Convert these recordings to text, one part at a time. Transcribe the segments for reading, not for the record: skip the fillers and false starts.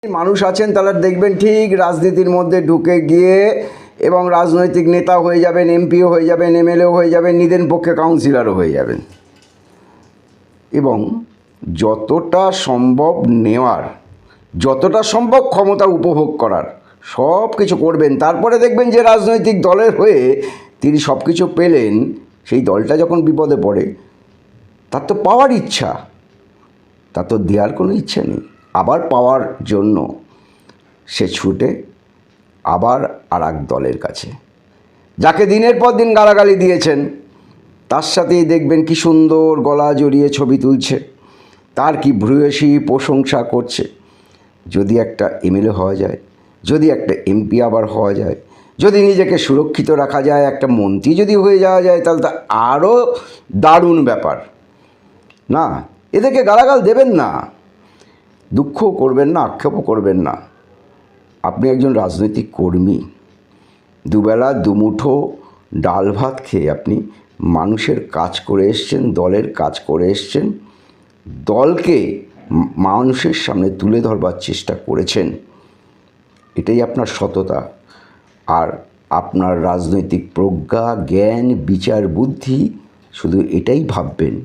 মানুষ আছেন তারা দেখবেন ঠিক রাজনীতির মধ্যে ঢুকে গিয়ে এবং রাজনৈতিক নেতা হয়ে যাবেন, এমপিও হয়ে যাবেন, এমএলএও হয়ে যাবেন, নিজের পক্ষে কাউন্সিলরও হয়ে যাবেন এবং যতটা সম্ভব নেওয়ার, যতটা সম্ভব ক্ষমতা উপভোগ করার সব কিছু করবেন। তারপরে দেখবেন যে রাজনৈতিক দলের হয়ে তিনি সব কিছু পেলেন, সেই দলটা যখন বিপদে পড়ে তার তো পাওয়ার ইচ্ছা, তার তো দেওয়ার কোনো ইচ্ছা নেই। আবার পাওয়ার জন্য সে ছুটে আবার আর এক দলের কাছে, যাকে দিনের পর দিন গালাগালি দিয়েছেন তার সাথেই দেখবেন কি সুন্দর গলা জড়িয়ে ছবি তুলছে, তার কি ভূয়সী প্রশংসা করছে। যদি একটা এমএলএ হওয়া যায়, যদি একটা এমপি আবার হওয়া যায়, যদি নিজেকে সুরক্ষিত রাখা যায়, একটা মন্ত্রী যদি হয়ে যাওয়া যায়, তাহলে তা আরও দারুণ ব্যাপার। না, এদেরকে গালাগাল দেবেন না, দুঃখও করবেন না, আক্ষেপও করবেন না। আপনি একজন রাজনৈতিক কর্মী, দুবেলা দুমুঠো ডাল ভাত খেয়ে আপনি মানুষের কাজ করে এসছেন, দলের কাজ করে এসছেন, দলকে মানুষের সামনে তুলে ধরবার চেষ্টা করেছেন। এটাই আপনার সততা। আর আপনার রাজনৈতিক প্রজ্ঞা, জ্ঞান, বিচার, বুদ্ধি, শুধু এটাই ভাববেন,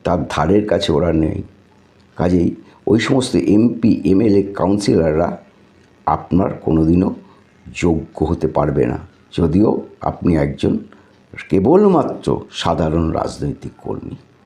তার ধারের কাছে ওরা নেই। কাজেই ওই সমস্ত এমপি, এমএলএ, কাউন্সিলররা আপনার কোনোদিনও যোগ্য হতে পারবে না, যদিও আপনি একজন কেবলমাত্র সাধারণ রাজনৈতিক কর্মী।